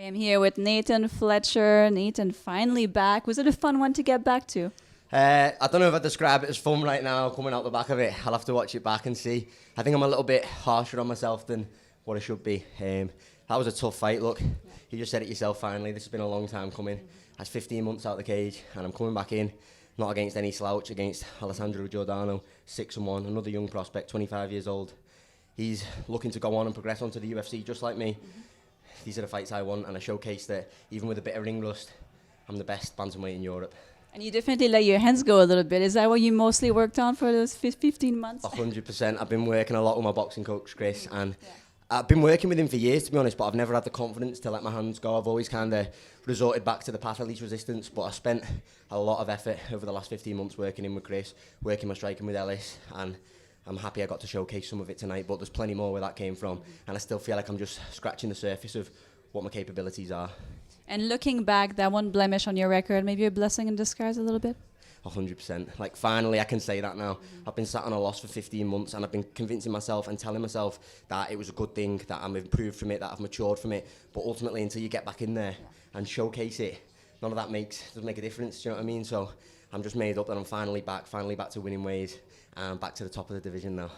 am here with Nathan Fletcher. Nathan, finally back. Was it a fun one to get back to? I don't know if I'd describe it as fun right now, coming out the back of it. I'll have to watch it back and see. I think I'm a little bit harsher on myself than what I should be. That was a tough fight, look. You just said it yourself finally. This has been a long time coming. I was 15 months out of the cage, and I'm coming back in, not against any slouch, against Alessandro Giordano, 6-1, another young prospect, 25 years old. He's looking to go on and progress onto the UFC just like me. These are the fights I want, and I showcase that even with a bit of ring rust, I'm the best bantamweight in Europe. And you definitely let your hands go a little bit. Is that what you mostly worked on for those 15 months? 100%. I've been working a lot with my boxing coach, Chris, and I've been working with him for years, to be honest, but I've never had the confidence to let my hands go. I've always kind of resorted back to the path of least resistance, but I spent a lot of effort over the last 15 months working in with Chris, working my striking with Ellis, and I'm happy I got to showcase some of it tonight, but there's plenty more where that came from, and I still feel like I'm just scratching the surface of what my capabilities are. And looking back, that one blemish on your record, maybe a blessing in disguise a little bit? 100%. Like, finally, I can say that now. I've been sat on a loss for 15 months, and I've been convincing myself and telling myself that it was a good thing, that I'm improved from it, that I've matured from it. But ultimately, until you get back in there and showcase it, none of that doesn't make a difference, do you know what I mean? So I'm just made up that I'm finally back to winning ways, and back to the top of the division now.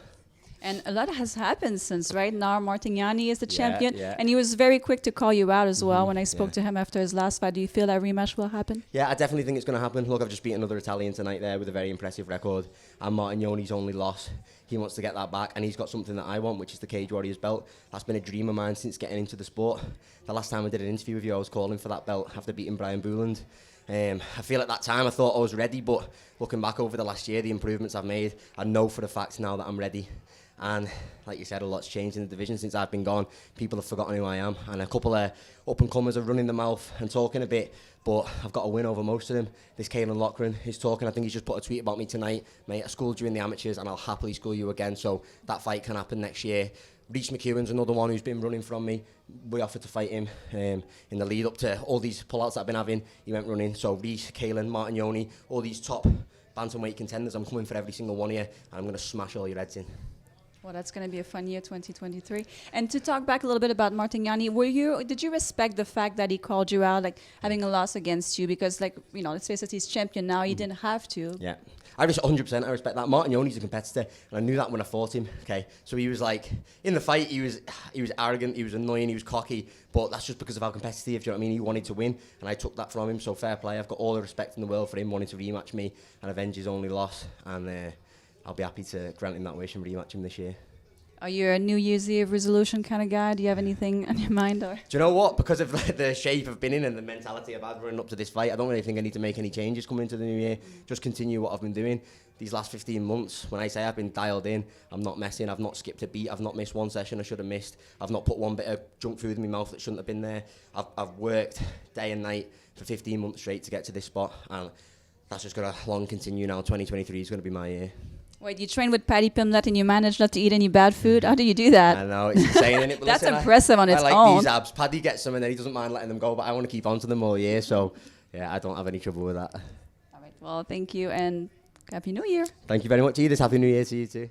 And a lot has happened since, right? Now Yani is the champion. Yeah. And he was very quick to call you out as well when I spoke to him after his last fight. Do you feel that rematch will happen? Yeah, I definitely think it's going to happen. Look, I've just beaten another Italian tonight there with a very impressive record. And Martin Yoni's only loss. He wants to get that back, and he's got something that I want, which is the Cage Warriors belt. That's been a dream of mine since getting into the sport. The last time I did an interview with you, I was calling for that belt after beating Brian Booland. I feel at that time I thought I was ready, but looking back over the last year, the improvements I've made, I know for a fact now that I'm ready. And like you said, a lot's changed in the division since I've been gone. People have forgotten who I am, and a couple of up-and-comers are running the mouth and talking a bit, but I've got a win over most of them. This Caelan Loughran is talking. I think he's just put a tweet about me tonight. Mate, I schooled you in the amateurs, and I'll happily school you again, so that fight can happen next year. Reece McEwen's another one who's been running from me. We offered to fight him in the lead up to all these pullouts that I've been having. He went running. So Reece, Caelan, Martin Yoni, all these top bantamweight contenders, I'm coming for every single one here, and I'm going to smash all your heads in. Well, that's going to be a fun year, 2023. And to talk back a little bit about Martin Yani, did you respect the fact that he called you out, like having a loss against you? Because, like, you know, let's face it, he's champion now. He didn't have to. Yeah, I just 100%. I respect that. Martin Yoni's a competitor, and I knew that when I fought him. Okay, so he was like in the fight, he was arrogant, he was annoying, he was cocky, but that's just because of how competitive. Do you know what I mean? He wanted to win, and I took that from him. So fair play. I've got all the respect in the world for him wanting to rematch me and avenge his only loss, and I'll be happy to grant him that wish and rematch him this year. Are you a New Year's Eve resolution kind of guy? Do you have anything on your mind? Or? Do you know what? Because of the shape I've been in and the mentality I've had running up to this fight, I don't really think I need to make any changes coming into the new year. Just continue what I've been doing. These last 15 months, when I say I've been dialed in, I'm not messing, I've not skipped a beat, I've not missed one session I should have missed, I've not put one bit of junk food in my mouth that shouldn't have been there. I've worked day and night for 15 months straight to get to this spot, and that's just going to long continue now. 2023 is going to be my year. Wait, you train with Paddy Pimlet and you manage not to eat any bad food? How do you do that? I know, it's insane, isn't it? But That's listen, impressive on its own. I like these abs. Paddy gets some and then he doesn't mind letting them go, but I want to keep on to them all year, so yeah, I don't have any trouble with that. All right, well, thank you and Happy New Year. Thank you very much, Edith. Happy New Year to you too.